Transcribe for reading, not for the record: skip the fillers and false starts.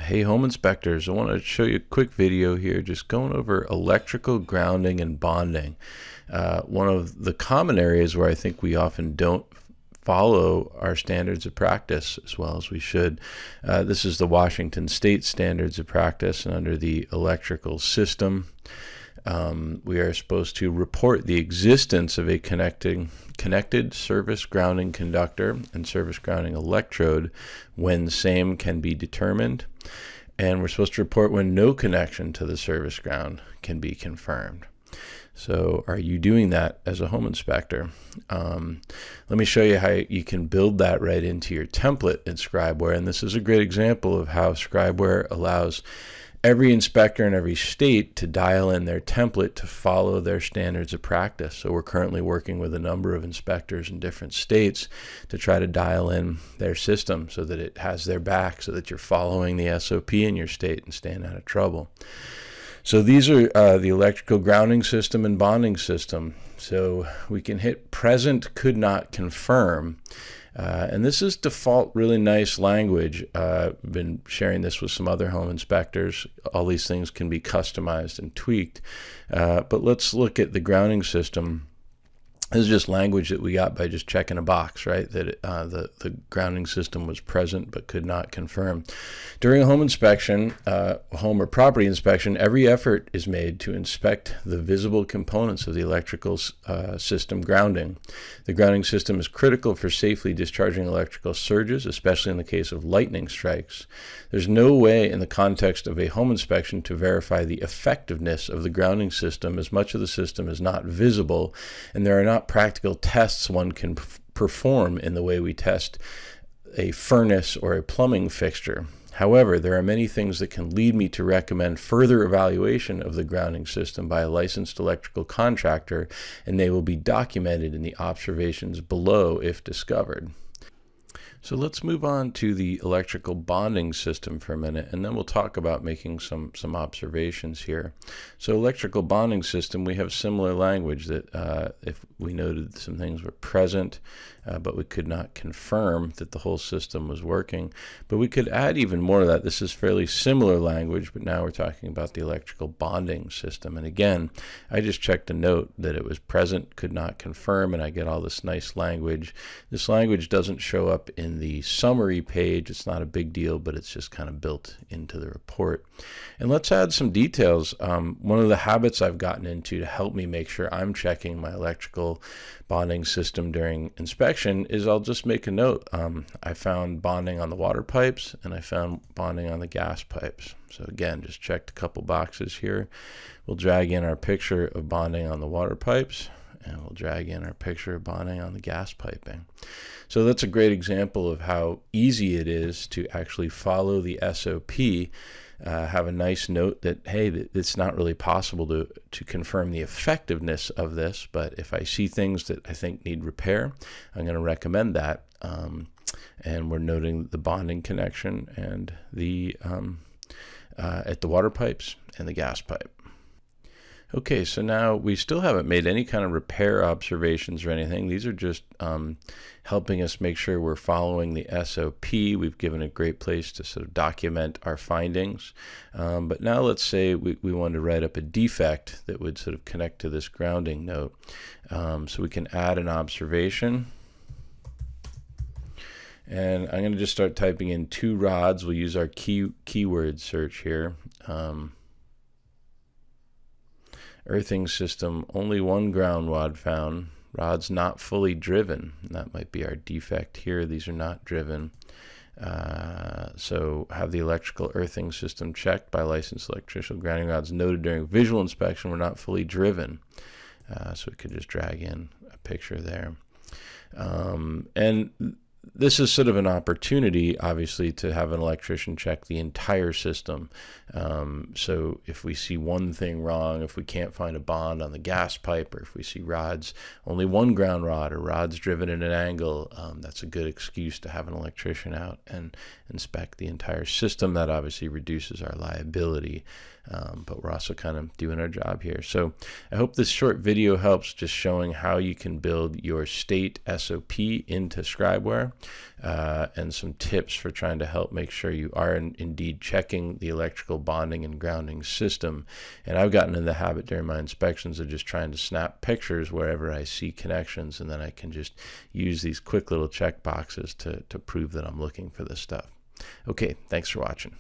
Hey home inspectors, I want to show you a quick video here just going over electrical grounding and bonding. One of the common areas where I think we often don't follow our standards of practice as well as we should. This is the Washington State Standards of Practice, and under the electrical system we are supposed to report the existence of a connected service grounding conductor and service grounding electrode when same can be determined, and we're supposed to report when no connection to the service ground can be confirmed. So are you doing that as a home inspector? Let me show you how you can build that right into your template in ScribeWare, and this is a great example of how ScribeWare allows every inspector in every state to dial in their template to follow their standards of practice. So we're currently working with a number of inspectors in different states to try to dial in their system so that it has their back, so that you're following the SOP in your state and staying out of trouble. So these are the electrical grounding system and bonding system. So we can hit present could not confirm. And this is default really nice language. I've been sharing this with some other home inspectors. All these things can be customized and tweaked. But let's look at the grounding system. This is just language that we got by just checking a box, right? That the grounding system was present but could not confirm. During a home inspection, home or property inspection, every effort is made to inspect the visible components of the electrical system grounding. The grounding system is critical for safely discharging electrical surges, especially in the case of lightning strikes. There's no way in the context of a home inspection to verify the effectiveness of the grounding system, as much of the system is not visible, and there are not practical tests one can perform in the way we test a furnace or a plumbing fixture. However, there are many things that can lead me to recommend further evaluation of the grounding system by a licensed electrical contractor, and they will be documented in the observations below if discovered. So let's move on to the electrical bonding system for a minute, and then we'll talk about making some observations here. So electrical bonding system, we have similar language that if we noted some things were present, but we could not confirm that the whole system was working. But we could add even more to that. This is fairly similar language, but now we're talking about the electrical bonding system. And again, I just checked a note that it was present, could not confirm, and I get all this nice language. This language doesn't show up in the summary page. It's not a big deal, but it's just kind of built into the report. And let's add some details. One of the habits I've gotten into to help me make sure I'm checking my electrical bonding system during inspection is I'll just make a note. I found bonding on the water pipes, and I found bonding on the gas pipes. So again, just checked a couple boxes here. We'll drag in our picture of bonding on the water pipes, and we'll drag in our picture of bonding on the gas piping. So that's a great example of how easy it is to actually follow the SOP. Have a nice note that, hey, it's not really possible to confirm the effectiveness of this, but if I see things that I think need repair, I'm going to recommend that. And we're noting the bonding connection and the at the water pipes and the gas pipe. Okay, so now we still haven't made any kind of repair observations or anything. These are just helping us make sure we're following the SOP. We've given a great place to sort of document our findings. But now let's say we wanted to write up a defect that would sort of connect to this grounding note. So we can add an observation. And I'm going to just start typing in 2 rods. We'll use our keyword search here. Earthing system, only 1 ground rod found. Rods not fully driven. That might be our defect here. These are not driven. So have the electrical earthing system checked by licensed electrician. Grounding rods noted during visual inspection were not fully driven. So we could just drag in a picture there. And this is sort of an opportunity, obviously, to have an electrician check the entire system. So if we see one thing wrong, if we can't find a bond on the gas pipe, or if we see rods, only 1 ground rod, or rods driven at an angle, that's a good excuse to have an electrician out and inspect the entire system. That obviously reduces our liability but we're also kind of doing our job here. So I hope this short video helps, just showing how you can build your state SOP into ScribeWare, and some tips for trying to help make sure you are indeed checking the electrical bonding and grounding system. And I've gotten in the habit during my inspections of just trying to snap pictures wherever I see connections, and then I can just use these quick little check boxes to prove that I'm looking for this stuff. Okay, thanks for watching.